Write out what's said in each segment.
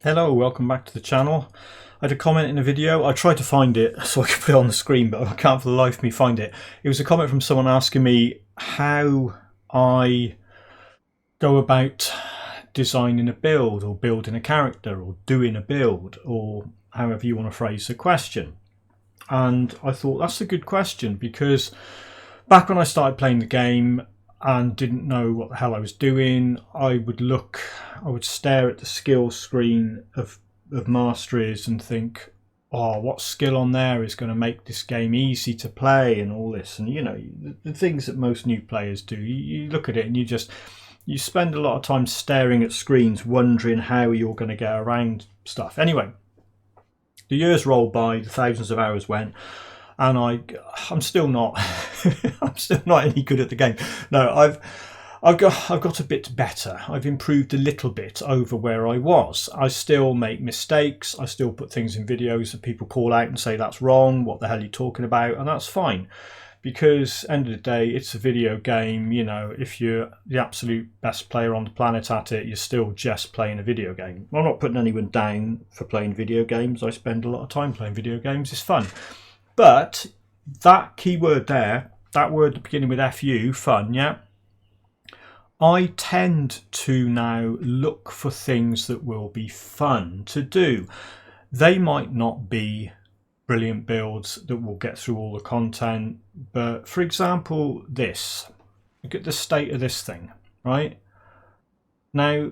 Hello, welcome back to the channel. I had a comment in a video. I tried to find it so I could put it on the screen, but I can't for the life of me find it. It was a comment from someone asking me how I go about designing a build or building a character or doing a build or however you want to phrase the question. And I thought that's a good question because back when I started playing the game and didn't know what the hell I was doing, I would stare at the skill screen of masteries and think, oh, what skill on there is going to make this game easy to play and all this. And you know, the things that most new players do, you look at it and you spend a lot of time staring at screens wondering how you're going to get around stuff. Anyway, the years rolled by, the thousands of hours went, and I'm still not I'm still not any good at the game. No, I've got a bit better. I've improved a little bit over where I was. I still make mistakes. I still put things in videos that people call out and say that's wrong, what the hell are you talking about, and that's fine. Because end of the day, it's a video game. You know, if you're the absolute best player on the planet at it, you're still just playing a video game. I'm not putting anyone down for playing video games. I spend a lot of time playing video games. It's fun. But that keyword there, that word beginning with FU, fun, yeah? I tend to now look for things that will be fun to do. They might not be brilliant builds that will get through all the content, but for example, this. Look at the state of this thing, right? Now,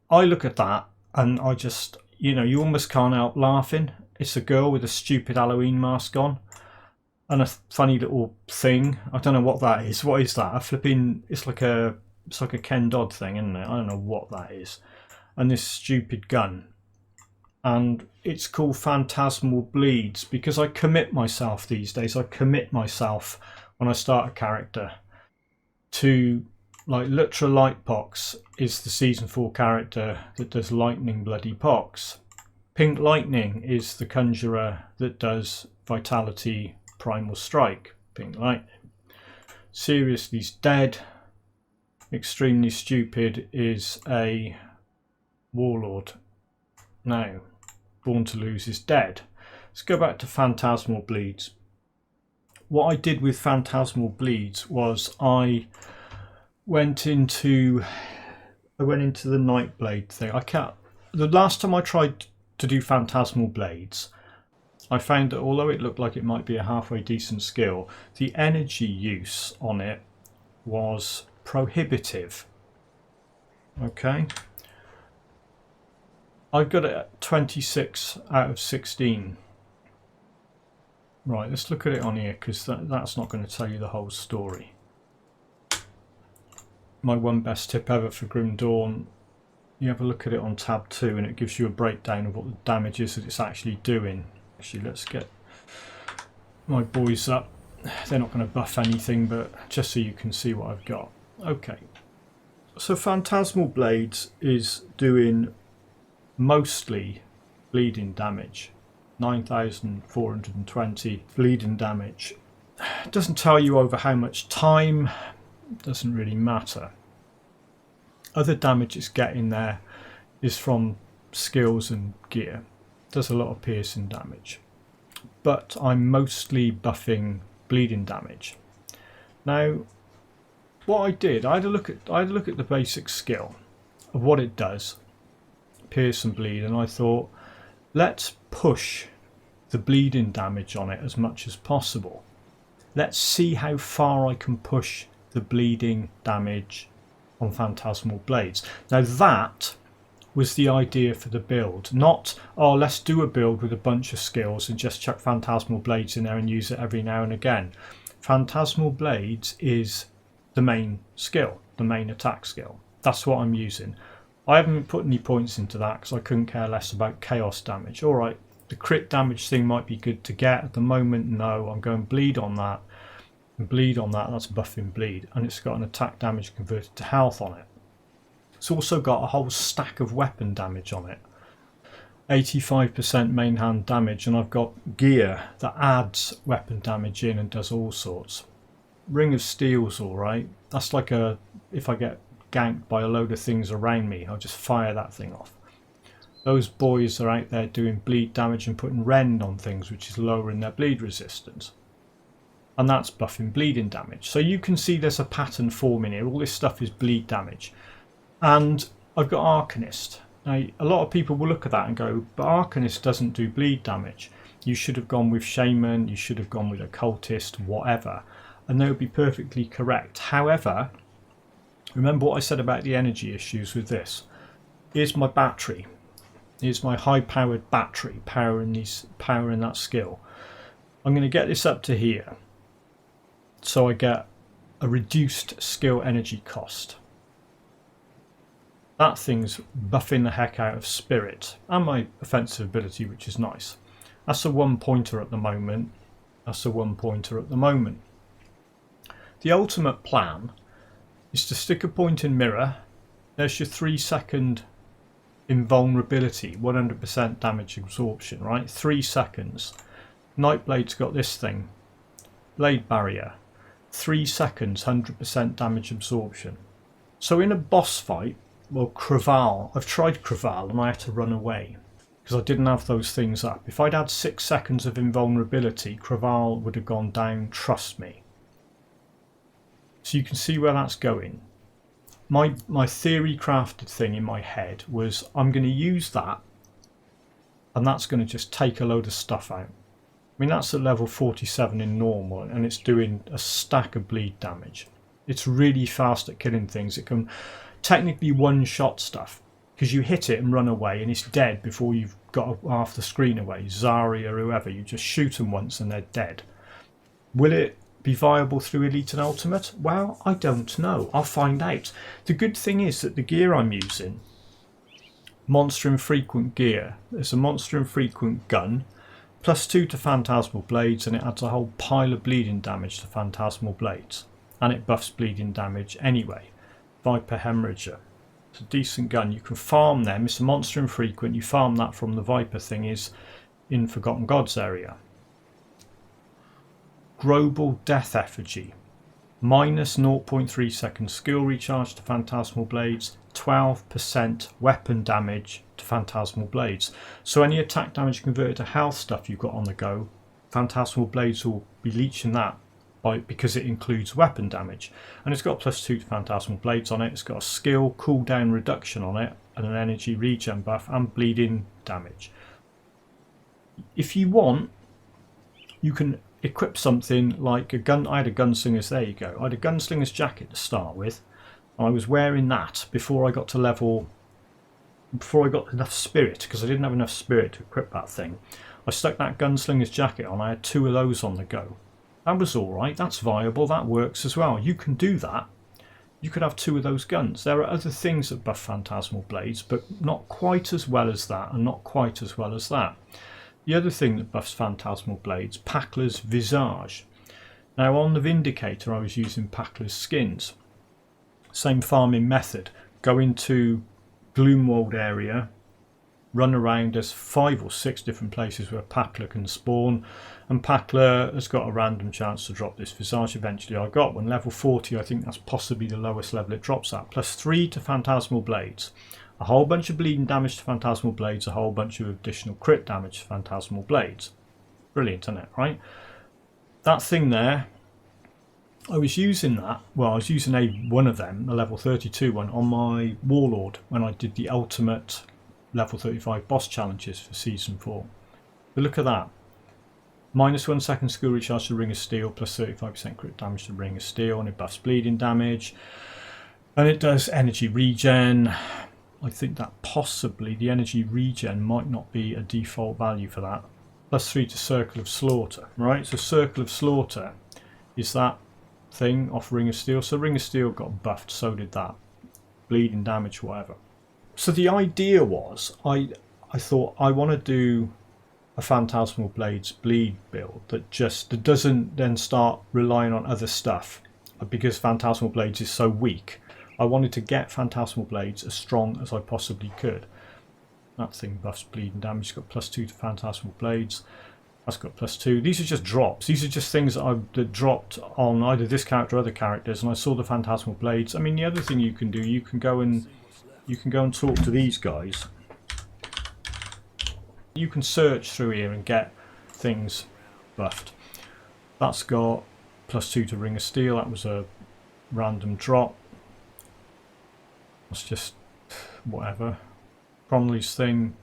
I look at that and I just, you know, you almost can't help laughing. It's a girl with a stupid Halloween mask on and a funny little thing. I don't know what that is. What is that? It's like a Ken Dodd thing, isn't it? I don't know what that is. And this stupid gun. And it's called Phantasmal Bleeds because I commit myself these days. I commit myself when I start a character to, like, Lutra Lightpox is the season 4 character that does lightning bloody pox. Pink Lightning is the conjurer that does Vitality Primal Strike. Pink Lightning. Seriously's dead. Extremely Stupid is a warlord. Now, Born to Lose is dead. Let's go back to Phantasmal Bleeds. What I did with Phantasmal Bleeds was I went into the Nightblade thing. The last time I tried to do Phantasmal Blades, I found that although it looked like it might be a halfway decent skill, the energy use on it was prohibitive. Okay, I got it at 26 out of 16. Right, let's look at it on here because that's not going to tell you the whole story. My one best tip ever for Grim Dawn, you have a look at it on tab 2 and it gives you a breakdown of what the damage is that it's actually doing. Actually, let's get my boys up. They're not going to buff anything, but just so you can see what I've got. Okay, so Phantasmal Blades is doing mostly bleeding damage. 9,420 bleeding damage. It doesn't tell you over how much time. It doesn't really matter. Other damage it's getting there is from skills and gear. Does a lot of piercing damage, but I'm mostly buffing bleeding damage. Now, what I did, I had a look at the basic skill of what it does, pierce and bleed, and I thought, let's push the bleeding damage on it as much as possible. Let's see how far I can push the bleeding damage on Phantasmal Blades. Now that was the idea for the build, not, oh, let's do a build with a bunch of skills and just chuck Phantasmal Blades in there and use it every now and again. Phantasmal Blades is the main skill, the main attack skill. That's what I'm using. I haven't put any points into that because I couldn't care less about chaos damage. Alright, the crit damage thing might be good to get. At the moment, no, I'm going bleed on that. And bleed on that, that's buffing bleed. And it's got an attack damage converted to health on it. It's also got a whole stack of weapon damage on it. 85% main hand damage, and I've got gear that adds weapon damage in and does all sorts. Ring of Steel's alright. That's like if I get ganked by a load of things around me, I'll just fire that thing off. Those boys are out there doing bleed damage and putting rend on things, which is lowering their bleed resistance. And that's buffing bleeding damage. So you can see there's a pattern forming here. All this stuff is bleed damage. And I've got Arcanist. Now, a lot of people will look at that and go, but Arcanist doesn't do bleed damage. You should have gone with Shaman, you should have gone with Occultist, whatever. And they would be perfectly correct. However, remember what I said about the energy issues with this. Here's my battery. Here's my high-powered battery powering that skill. I'm going to get this up to here. So I get a reduced skill energy cost. That thing's buffing the heck out of spirit and my offensive ability, which is nice. That's a 1-pointer at the moment. That's a 1-pointer at the moment. The ultimate plan is to stick a point in mirror. There's your 3-second invulnerability, 100% damage absorption, right? 3 seconds. Nightblade's got this thing. Blade barrier. 3 seconds, 100% damage absorption. So in a boss fight, well, Craval, I've tried Craval and I had to run away because I didn't have those things up. If I'd had 6 seconds of invulnerability, Craval would have gone down, trust me. So you can see where that's going. My theory crafted thing in my head was I'm going to use that and that's going to just take a load of stuff out. I mean, that's at level 47 in normal and it's doing a stack of bleed damage. It's really fast at killing things. It can technically one-shot stuff because you hit it and run away and it's dead before you've got half the screen away. Zarya or whoever, you just shoot them once and they're dead. Will it be viable through Elite and Ultimate? Well, I don't know. I'll find out. The good thing is that the gear I'm using, monster infrequent gear, there's a monster infrequent gun, +2 to Phantasmal Blades, and it adds a whole pile of bleeding damage to Phantasmal Blades. And it buffs bleeding damage anyway. Viper Hemorrhager. It's a decent gun. You can farm them. It's a monster infrequent. You farm that from the Viper thing is in Forgotten Gods area. Global Death Effigy. -0.3 seconds skill recharge to Phantasmal Blades. 12% weapon damage to Phantasmal Blades. So any attack damage converted to health stuff you've got on the go, Phantasmal Blades will be leeching that because it includes weapon damage. And it's got +2 to Phantasmal Blades on it. It's got a skill cooldown reduction on it and an energy regen buff and bleeding damage. If you want, you can equip something like a gun. I had a gunslinger's, there you go. I had a gunslinger's jacket to start with. I was wearing that before I got enough spirit, because I didn't have enough spirit to equip that thing. I stuck that gunslinger's jacket on. I had 2 of those on the go. That was alright, that's viable, that works as well. You can do that. You could have 2 of those guns. There are other things that buff Phantasmal Blades, but not quite as well as that, and not quite as well as that. The other thing that buffs Phantasmal Blades, Packler's Visage. Now on the Vindicator I was using Packler's Skins. Same farming method. Go into Gloomwold area, run around. There's 5 or 6 different places where Packler can spawn, and Packler has got a random chance to drop this Visage eventually. I got one, level 40, I think that's possibly the lowest level it drops at. +3 to Phantasmal Blades. A whole bunch of bleeding damage to Phantasmal Blades, a whole bunch of additional crit damage to Phantasmal Blades. Brilliant, isn't it, right? That thing there, I was using that, well I was using one of them, a level 32 one, on my Warlord when I did the ultimate level 35 boss challenges for Season 4. But look at that. -1 second skill recharge to Ring of Steel, +35% crit damage to Ring of Steel, and it buffs bleeding damage. And it does energy regen. I think that possibly the energy regen might not be a default value for that. +3 to Circle of Slaughter, right? So Circle of Slaughter is that thing off Ring of Steel. So Ring of Steel got buffed, so did that. Bleeding damage, whatever. So the idea was, I thought I want to do a Phantasmal Blades bleed build that doesn't then start relying on other stuff, because Phantasmal Blades is so weak. I wanted to get Phantasmal Blades as strong as I possibly could. That thing buffs bleeding damage. It's got +2 to Phantasmal Blades. That's got +2. These are just drops. These are just things that dropped on either this character or other characters, and I saw the Phantasmal Blades. I mean, the other thing you can do, you can go and talk to these guys. You can search through here and get things buffed. That's got +2 to Ring of Steel. That was a random drop. That's just whatever. Cromley's thing,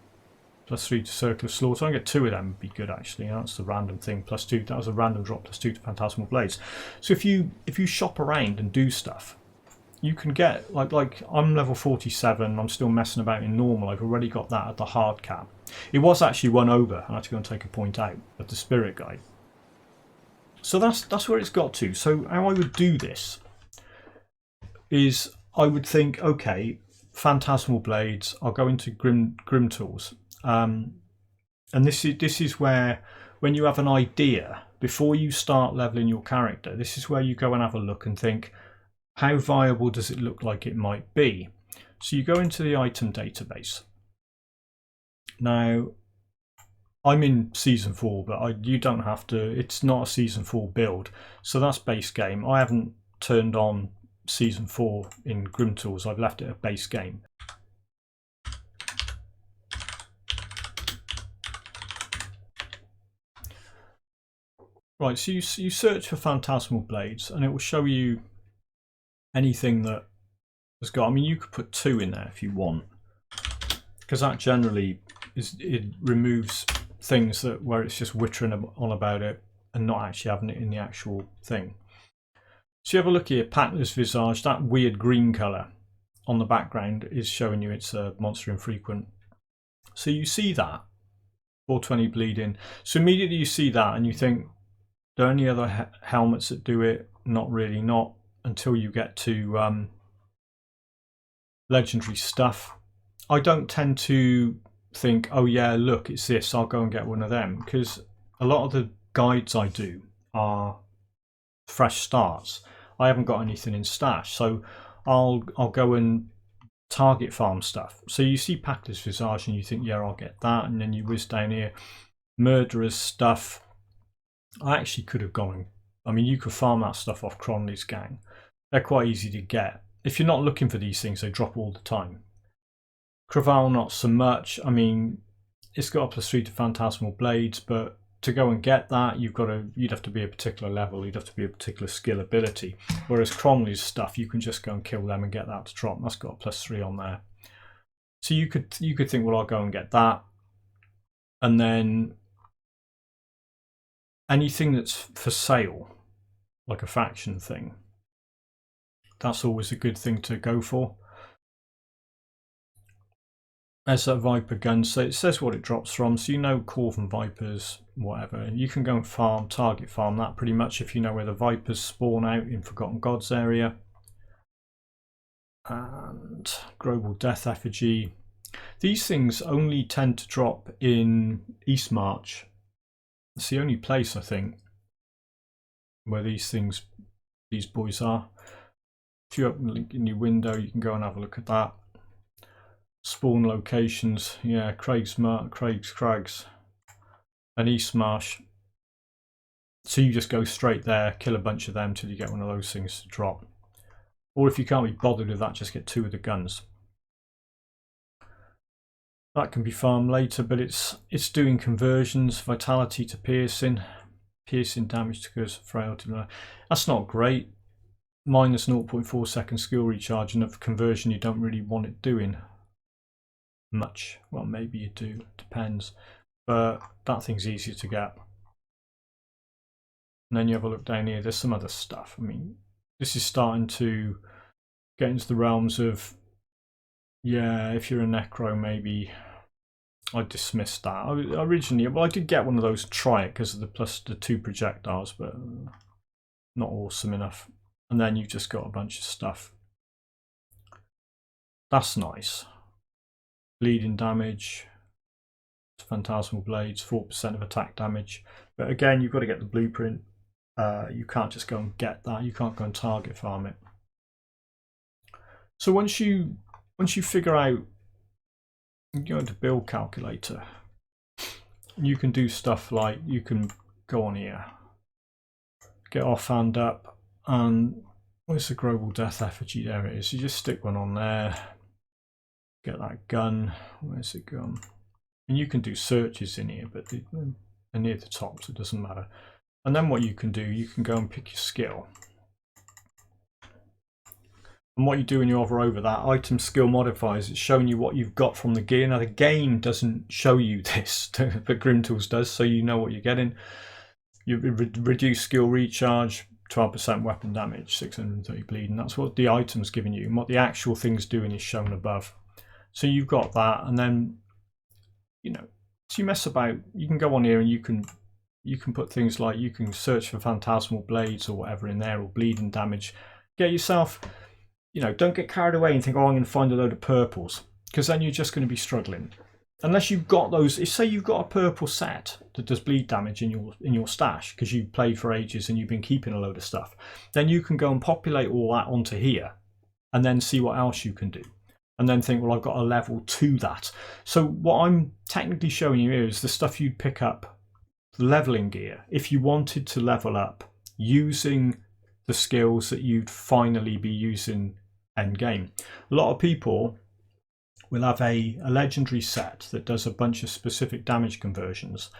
+3 to Circle of Slaughter. I get 2 of them would be good actually. That's the random thing. +2. That was a random drop. +2 to Phantasmal Blades. So if you shop around and do stuff, you can get like I'm level 47. I'm still messing about in normal. I've already got that at the hard cap. It was actually one over. I had to go and take a point out of the Spirit Guide. So that's where it's got to. So how I would do this is I would think, okay, Phantasmal Blades. I'll go into Grim Tools, and this is where, when you have an idea before you start leveling your character, this is where you go and have a look and think, how viable does it look like it might be? So you go into the item database. Now, I'm in Season 4, but you don't have to. It's not a Season 4 build. So that's base game. I haven't turned on Season 4 in Grim Tools. I've left it at base game. Right, so you search for Phantasmal Blades and it will show you anything that has got. I mean, you could put 2 in there if you want, because that generally it removes things where it's just wittering on about it and not actually having it in the actual thing. So you have a look here, Packler's Visage, that weird green colour on the background is showing you it's a monster infrequent. So you see that, 420 bleeding. So immediately you see that and you think, are there any other helmets that do it? Not really, not until you get to legendary stuff. I don't tend to think, oh yeah, look, it's this, I'll go and get one of them, because a lot of the guides I do are fresh starts. I haven't got anything in stash, so I'll go and target farm stuff. So you see Packler's Visage and you think, yeah, I'll get that, and then you whiz down here, Murderer's stuff. I actually could have gone, I mean, you could farm that stuff off Cronley's gang. They're quite easy to get. If you're not looking for these things, they drop all the time. Craval, not so much. I mean, it's got a +3 to Phantasmal Blades, but to go and get that, you'd have to be a particular level, you'd have to be a particular skill ability. Whereas Cromley's stuff, you can just go and kill them and get that to drop. That's got a +3 on there. So you could think, well, I'll go and get that, and then anything that's for sale, like a faction thing, that's always a good thing to go for. There's that Viper gun, so it says what it drops from, so you know Corvan Vipers, whatever. And you can go and farm, target farm that pretty much if you know where the Vipers spawn out in Forgotten Gods area. And Global Death Effigy. These things only tend to drop in Eastmarch. It's the only place, I think, where these boys are. If you open the link in your window, you can go and have a look at that. Spawn locations, yeah, Craig's Crags and Eastmarsh. So you just go straight there, kill a bunch of them till you get one of those things to drop. Or if you can't be bothered with that, just get 2 of the guns. That can be farmed later, but it's doing conversions, vitality to piercing damage to curse frailty. That's not great. Minus 0.4 second skill recharge, and of conversion you don't really want it doing much. Well, maybe you do, depends, but that thing's easier to get. And then you have a look down here, there's some other stuff. I mean, this is starting to get into the realms of, yeah, if you're a necro, maybe I dismissed that. Originally, well, I did get one of those, try it because of the 2 projectiles, but not awesome enough. And then you've just got a bunch of stuff. That's nice. Bleeding damage, Phantasmal Blades, 4% of attack damage. But again, you've got to get the blueprint. You can't just go and get that. You can't go and target farm it. So once you figure out, you go into build calculator, you can do stuff like, you can go on here, get offhand up, and where's the Global Death Effigy? There it is. You just stick one on there. Get that gun. Where's it gone? And you can do searches in here, but they're near the top, so it doesn't matter. And then what you can do, you can go and pick your skill. And what you do when you hover over that, item skill modifiers, it's showing you what you've got from the gear. Now the game doesn't show you this, but Grimtools does, so you know what you're getting. You reduce skill recharge, 12% weapon damage, 630 bleed, and that's what the item's giving you. And what the actual thing's doing is shown above. So you've got that, and then, you know, so you mess about, you can go on here and you can put things like, you can search for phantasmal blades or whatever in there, or bleeding damage. Get yourself, you know, don't get carried away and think, oh, I'm going to find a load of purples, because then you're just going to be struggling. Unless you've got those, say you've got a purple set that does bleed damage in your stash because you've played for ages and you've been keeping a load of stuff, then you can go and populate all that onto here and then see what else you can do. And then think, well, I've got a level to that. So what I'm technically showing you here is the stuff you'd pick up, leveling gear, if you wanted to level up using the skills that you'd finally be using end game. A lot of people will have a legendary set that does a bunch of specific damage conversions,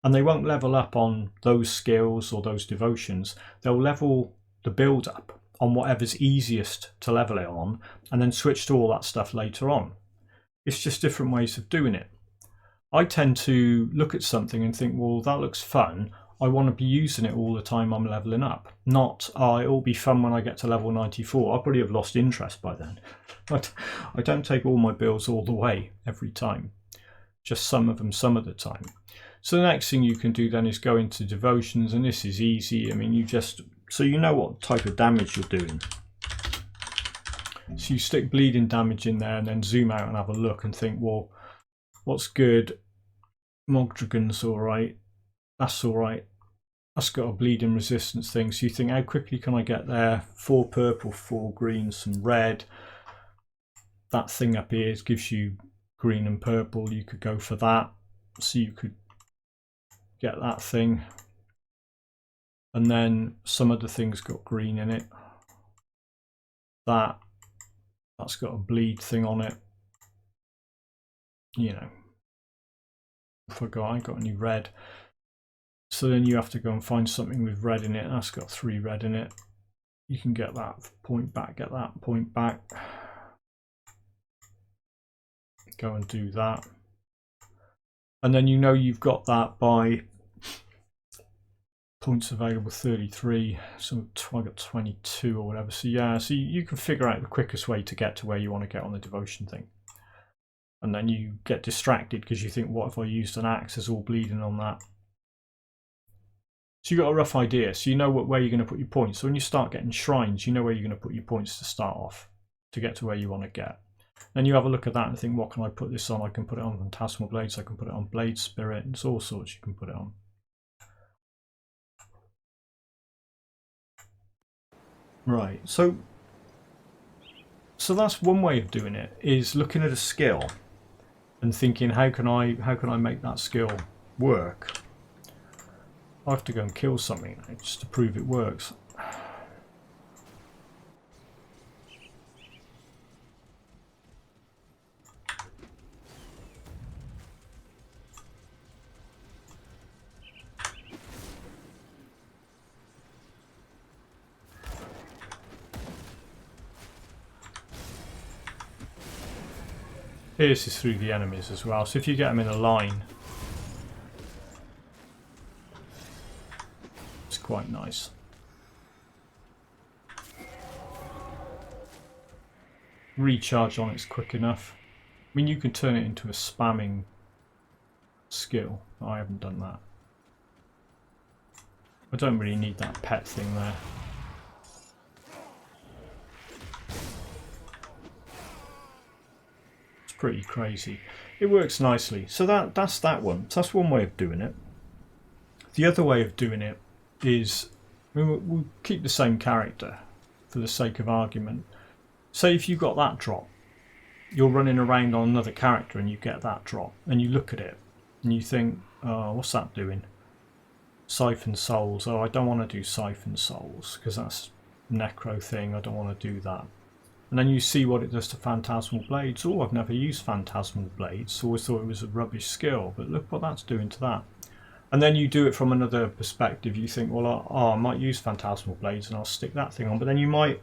and they won't level up on those skills or those devotions. They'll level the build up on whatever's easiest to level it on, and then switch to all that stuff later on. It's just different ways of doing it. I tend to look at something and think, well, that looks fun. I want to be using it all the time I'm leveling up. Not, oh, it'll be fun when I get to level 94. I'll probably have lost interest by then. But I don't take all my builds all the way every time. Just some of them some of the time. So the next thing you can do then is go into devotions, and this is easy. I mean, you just, so you know what type of damage you're doing. So you stick bleeding damage in there and then zoom out and have a look and think, well, what's good? Mogdragon's alright. That's alright. That's got a bleeding resistance thing. So you think, how quickly can I get there? 4 purple, 4 green, some red. That thing up here gives you green and purple. You could go for that. So you could get that thing. And then some of the things got green in it. That's got a bleed thing on it. You know. I ain't got any red. So then you have to go and find something with red in it. That's got 3 red in it. You can get that point back, get that point back. Go and do that. And then you know you've got that by points available 33. So I got 22 or whatever. So yeah, so you can figure out the quickest way to get to where you want to get on the devotion thing. And then you get distracted because you think, what if I used an axe? There's all bleeding on that. So you've got a rough idea, so you know where you're going to put your points. So when you start getting shrines, you know where you're going to put your points to start off to get to where you want to get. Then you have a look at that and think, what can I put this on? I can put it on Phantasmal Blades, I can put it on Blade Spirit, and all sorts you can put it on. Right, so that's one way of doing it, is looking at a skill and thinking, how can I make that skill work? I have to go and kill something now just to prove it works. This is through the enemies as well, so if you get them in a line, it's quite nice. Recharge on it's quick enough. I mean, you can turn it into a spamming skill. I haven't done that. I don't really need that pet thing there. Pretty crazy. It works nicely. So that's that one. So that's one way of doing it. The other way of doing it is, I mean, we'll keep the same character for the sake of argument. Say if you got that drop, you're running around on another character and you get that drop, and you look at it and you think, oh, what's that doing? Siphon Souls. Oh, I don't want to do Siphon Souls because that's a necro thing. I don't want to do that. And then you see what it does to phantasmal blades. Oh, I've never used phantasmal blades, always thought it was a rubbish skill, but look what that's doing to that. And then you do it from another perspective. You think, well, I might use phantasmal blades and I'll stick that thing on. But then you might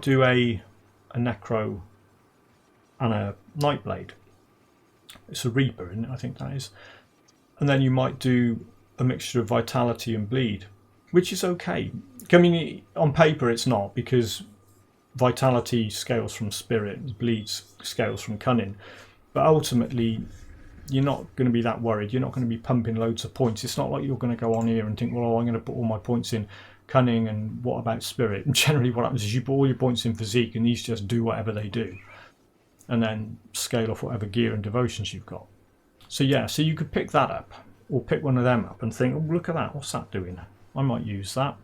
do a necro and a nightblade. It's a reaper, isn't it? I think that is. And then you might do a mixture of vitality and bleed, which is okay. I mean, on paper it's not, because vitality scales from spirit, bleed scales from cunning. But ultimately, you're not going to be that worried. You're not going to be pumping loads of points. It's not like you're going to go on here and think, well, I'm going to put all my points in cunning and what about spirit? And generally what happens is you put all your points in physique and these just do whatever they do. And then scale off whatever gear and devotions you've got. So yeah, so you could pick that up or pick one of them up and think, oh, look at that. What's that doing? I might use that.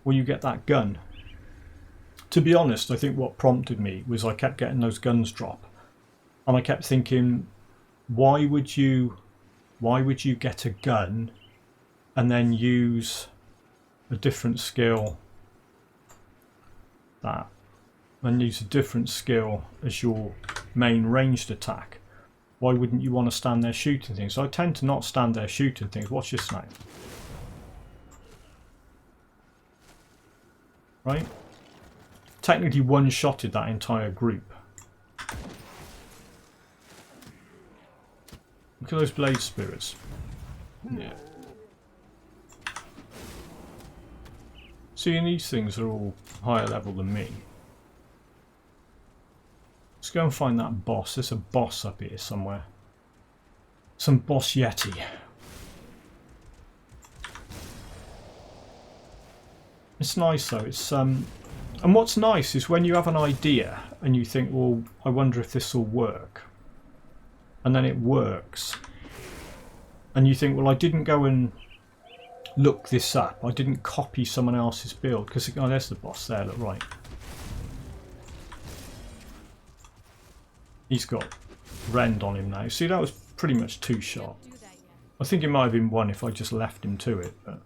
Or you get that gun. To be honest, I think what prompted me was I kept getting those guns drop. And I kept thinking, why would you get a gun and then use a different skill use a different skill as your main ranged attack? Why wouldn't you want to stand there shooting things? So I tend to not stand there shooting things. Watch this now. Right? Technically one-shotted that entire group. Look at those blade spirits. Yeah. See, and these things are all higher level than me. Let's go and find that boss. There's a boss up here somewhere. Some boss yeti. It's nice though. It's and what's nice is when you have an idea and you think, well, I wonder if this will work. And then it works. And you think, well, I didn't go and look this up. I didn't copy someone else's build. Because, oh, there's the boss there, look, right. He's got rend on him now. See, that was pretty much 2-shot. I think it might have been 1 if I just left him to it. But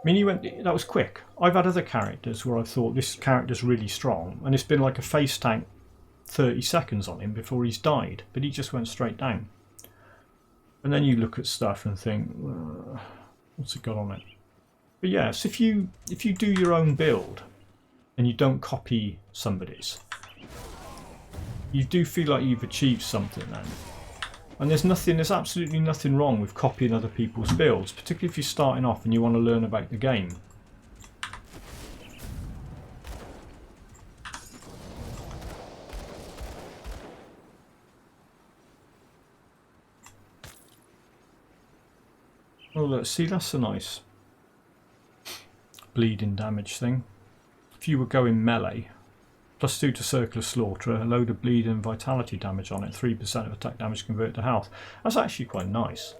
I mean, that was quick. I've had other characters where I thought this character's really strong. And it's been like a face tank 30 seconds on him before he's died, but he just went straight down. And then you look at stuff and think, what's it got on it? But yes, if you do your own build and you don't copy somebody's, you do feel like you've achieved something then. And there's absolutely nothing wrong with copying other people's builds, particularly if you're starting off and you want to learn about the game. Oh look, see, that's a nice bleeding damage thing. If you were going melee, +2 to circular slaughter, a load of bleed and vitality damage on it, 3% of attack damage converted to health. That's actually quite nice.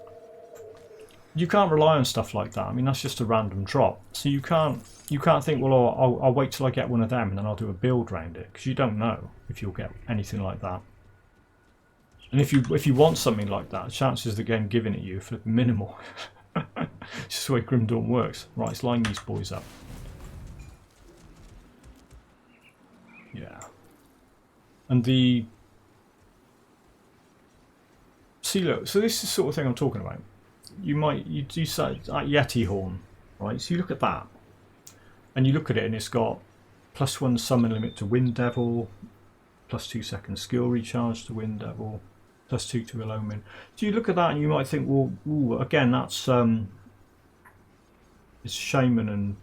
You can't rely on stuff like that. I mean, that's just a random drop. So you can't think, well, oh, I'll wait till I get one of them and then I'll do a build around it, because you don't know if you'll get anything like that. And if you want something like that, chances of the game giving it you are minimal. It's just the way Grim Dawn works. Right, let's line these boys up. Yeah. And see, look, so this is the sort of thing I'm talking about. You do that Yeti horn, right? So you look at that, and you look at it, and it's got +1 summon limit to Wind Devil, +2 second skill recharge to Wind Devil, +2 to Elomin. So you look at that, and you might think, well, ooh, again, that's it's Shaman and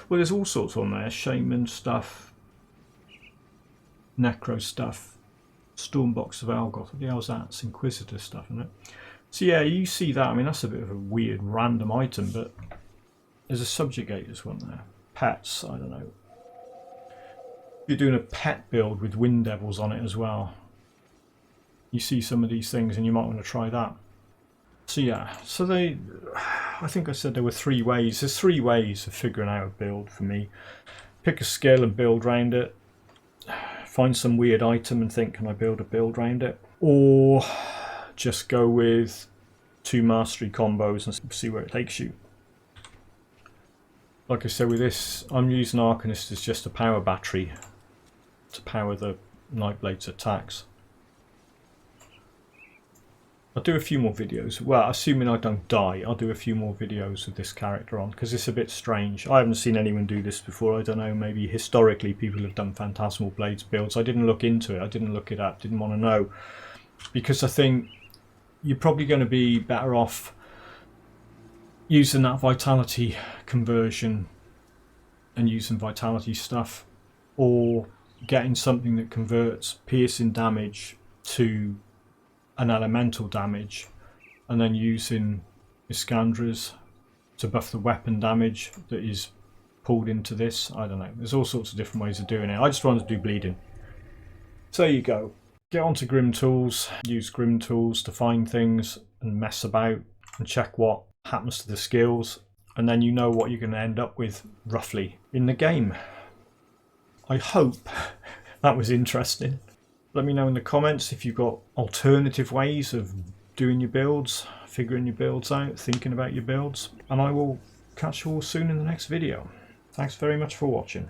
well, there's all sorts on there. Shaman stuff, Necro stuff, Stormbox of Algoth. What the hell's that? It's Inquisitor stuff, isn't it? So yeah, you see that. I mean, that's a bit of a weird random item, but there's a Subjugator's one there. Pets, I don't know. You're doing a pet build with Wind Devils on it as well. You see some of these things and you might want to try that. So yeah, so I think I said there were 3 ways. There's 3 ways of figuring out a build for me. Pick a skill and build around it. Find some weird item and think, can I build a build around it? Or just go with 2 mastery combos and see where it takes you. like I said with this, I'm using Arcanist as just a power battery to power the Nightblade's attacks. I'll do a few more videos. Well, assuming I don't die, I'll do a few more videos with this character on, because it's a bit strange. I haven't seen anyone do this before. I don't know, maybe historically people have done Phantasmal Blades builds. I didn't look into it. I didn't look it up. Didn't want to know. Because I think you're probably going to be better off using that Vitality conversion and using Vitality stuff, or getting something that converts piercing damage to an elemental damage, and then using Iskandras to buff the weapon damage that is pulled into this. I don't know, there's all sorts of different ways of doing it. I just wanted to do bleeding. So there you go. Get onto Grim Tools, use Grim Tools to find things and mess about and check what happens to the skills, and then you know what you're going to end up with roughly in the game. I hope that was interesting. Let me know in the comments if you've got alternative ways of doing your builds, figuring your builds out, thinking about your builds, and I will catch you all soon in the next video. Thanks very much for watching.